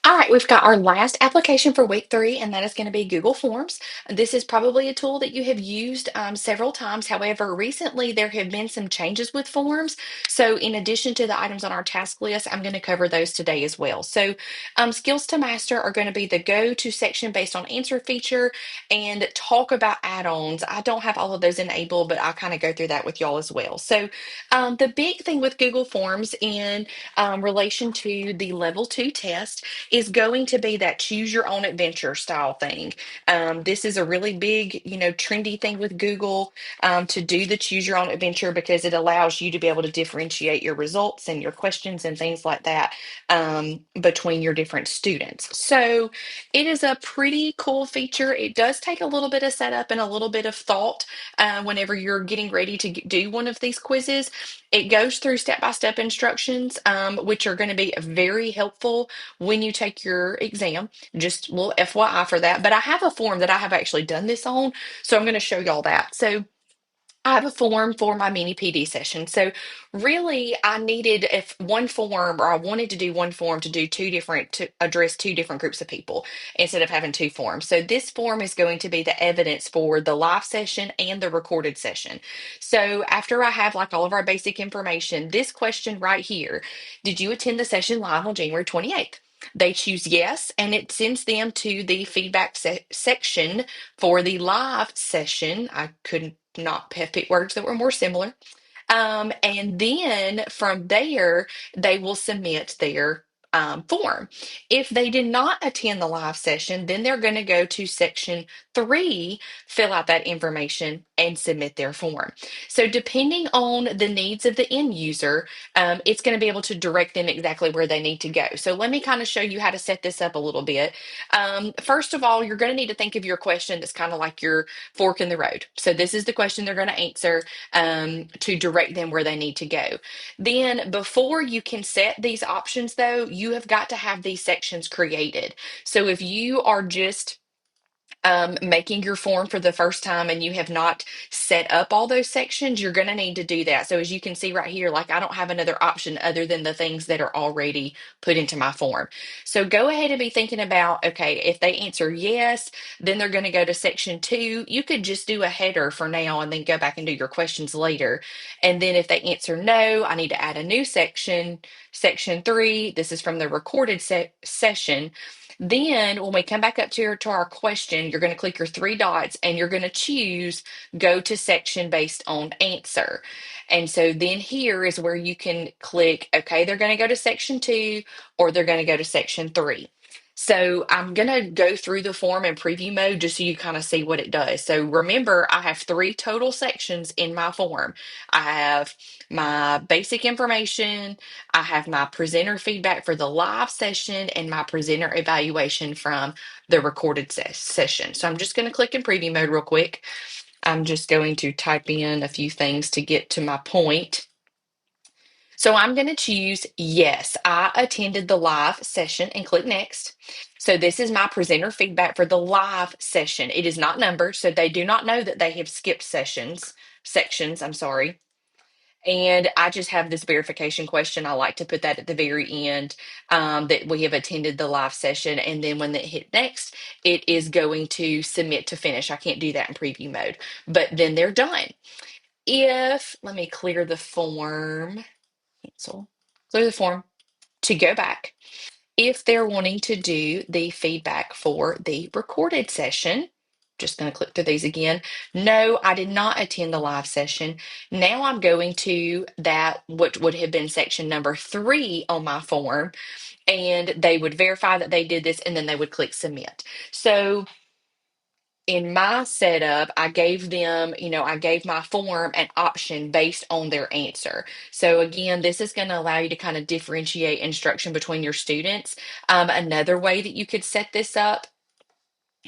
All right, we've got our last application for week 3, and that is going to be Google Forms. This is probably a tool that you have used several times. However, recently there have been some changes with forms. So, in addition to the items on our task list, I'm going to cover those today as well. So, skills to master are going to be the go to section based on answer feature and talk about add-ons. I don't have all of those enabled, but I'll kind of go through that with y'all as well. So, the big thing with Google Forms in relation to the level 2 test is going to be that choose your own adventure style thing. This is a really big, trendy thing with Google to do the choose your own adventure because it allows you to be able to differentiate your results and your questions and things like that between your different students. So it is a pretty cool feature. It does take a little bit of setup and a little bit of thought whenever you're getting ready to do one of these quizzes. It goes through step-by-step instructions, which are going to be very helpful when you take your exam. Just a little FYI for that. But I have a form that I have actually done this on, so I'm going to show y'all that. So I have a form for my mini PD session. So really I needed if one form or I wanted to do one form to do to address two different groups of people instead of having two forms. So this form is going to be the evidence for the live session and the recorded session. So after I have like all of our basic information, this question right here, did you attend the session live on January 28th? They choose yes, and it sends them to the feedback section for the live session. I couldn't not have picked words that were more similar. And then from there, they will submit their form. If they did not attend the live session, then they're going to go to section 3, fill out that information, and submit their form. So, depending on the needs of the end user, it's going to be able to direct them exactly where they need to go. So, let me kind of show you how to set this up a little bit. First of all, you're going to need to think of your question that's kind of like your fork in the road. So, this is the question they're going to answer to direct them where they need to go. Then, before you can set these options, though, you have got to have these sections created. So, if you are just making your form for the first time and you have not set up all those sections, you're going to need to do that. So as you can see right here, like I don't have another option other than the things that are already put into my form. So go ahead and be thinking about, okay, if they answer yes, then they're going to go to section 2. You could just do a header for now and then go back and do your questions later. And then if they answer no, I need to add a new section, section 3. This is from the recorded session. Then when we come back up to our question, you're going to click your 3 dots and you're going to choose go to section based on answer. And so then here is where you can click, okay, they're going to go to section 2 or they're going to go to section 3. So I'm going to go through the form in preview mode just so you kind of see what it does. So remember, I have 3 total sections in my form. I have my basic information, I have my presenter feedback for the live session, and my presenter evaluation from the recorded session. So I'm just going to click in preview mode real quick. I'm just going to type in a few things to get to my point. So I'm going to choose yes, I attended the live session and click next. So this is my presenter feedback for the live session. It is not numbered, so they do not know that they have skipped sections, I'm sorry. And I just have this verification question. I like to put that at the very end that we have attended the live session. And then when they hit next, it is going to submit to finish. I can't do that in preview mode, but then they're done. Let me clear the form, cancel, clear the form to go back. If they're wanting to do the feedback for the recorded session, just going to click through these again. No, I did not attend the live session. Now I'm going to that, what would have been section number 3 on my form, and they would verify that they did this, and then they would click submit. So in my setup, I gave them, I gave my form an option based on their answer. So again, this is going to allow you to kind of differentiate instruction between your students. Another way that you could set this up,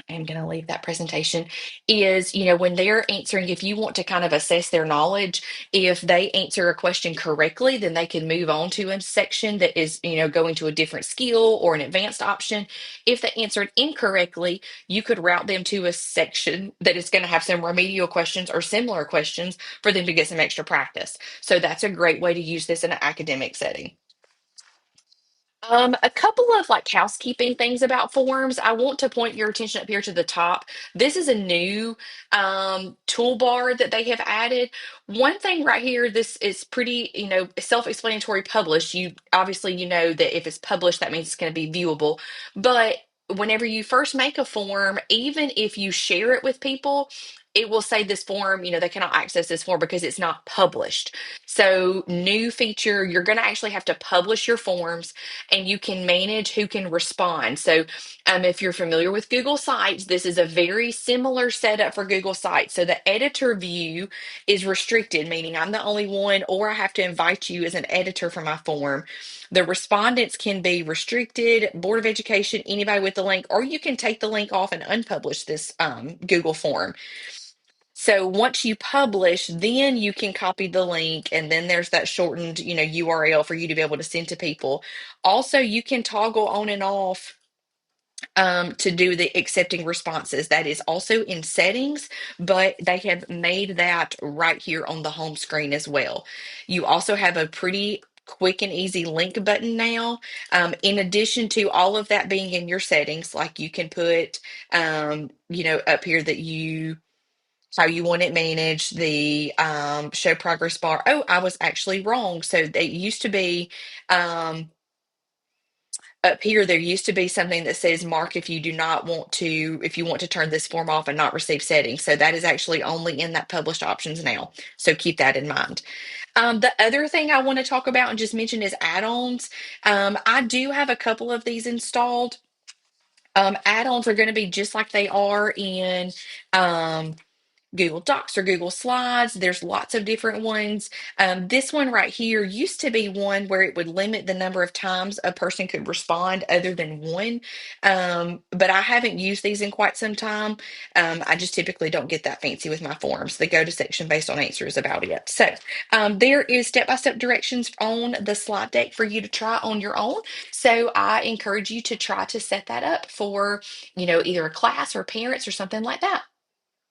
I'm going to leave that presentation, is, when they're answering, if you want to kind of assess their knowledge, if they answer a question correctly, then they can move on to a section that is, going to a different skill or an advanced option. If they answered incorrectly, you could route them to a section that is going to have some remedial questions or similar questions for them to get some extra practice. So that's a great way to use this in an academic setting. A couple of like housekeeping things about forms. I want to point your attention up here to the top. This is a new toolbar that they have added. One thing right here, this is pretty, self-explanatory. Published. You obviously you know that if it's published, that means it's going to be viewable. But whenever you first make a form, even if you share it with people, it will say this form, they cannot access this form because it's not published. So, new feature, you're going to actually have to publish your forms and you can manage who can respond. So, if you're familiar with Google Sites, this is a very similar setup for Google Sites. So, the editor view is restricted, meaning I'm the only one, or I have to invite you as an editor for my form. The respondents can be restricted, Board of Education, anybody with the link, or you can take the link off and unpublish this Google form. So once you publish, then you can copy the link, and then there's that shortened, URL for you to be able to send to people. Also, you can toggle on and off to do the accepting responses. That is also in settings, but they have made that right here on the home screen as well. You also have a pretty quick and easy link button now. In addition to all of that being in your settings, like you can put, up here that how you want it managed, the show progress bar. Oh, I was actually wrong. So they used to be um, up here, there used to be something that says mark if you do not want to, if you want to turn this form off and not receive settings. So that is actually only in that published options now. So keep that in mind. The other thing I want to talk about and just mention is add-ons. I do have a couple of these installed. Add-ons are going to be just like they are in um, Google Docs or Google Slides. There's lots of different ones. This one right here used to be one where it would limit the number of times a person could respond other than one. But I haven't used these in quite some time. I just typically don't get that fancy with my forms. The go to section based on answer is about it. So there is step-by-step directions on the slide deck for you to try on your own. So I encourage you to try to set that up for, either a class or parents or something like that.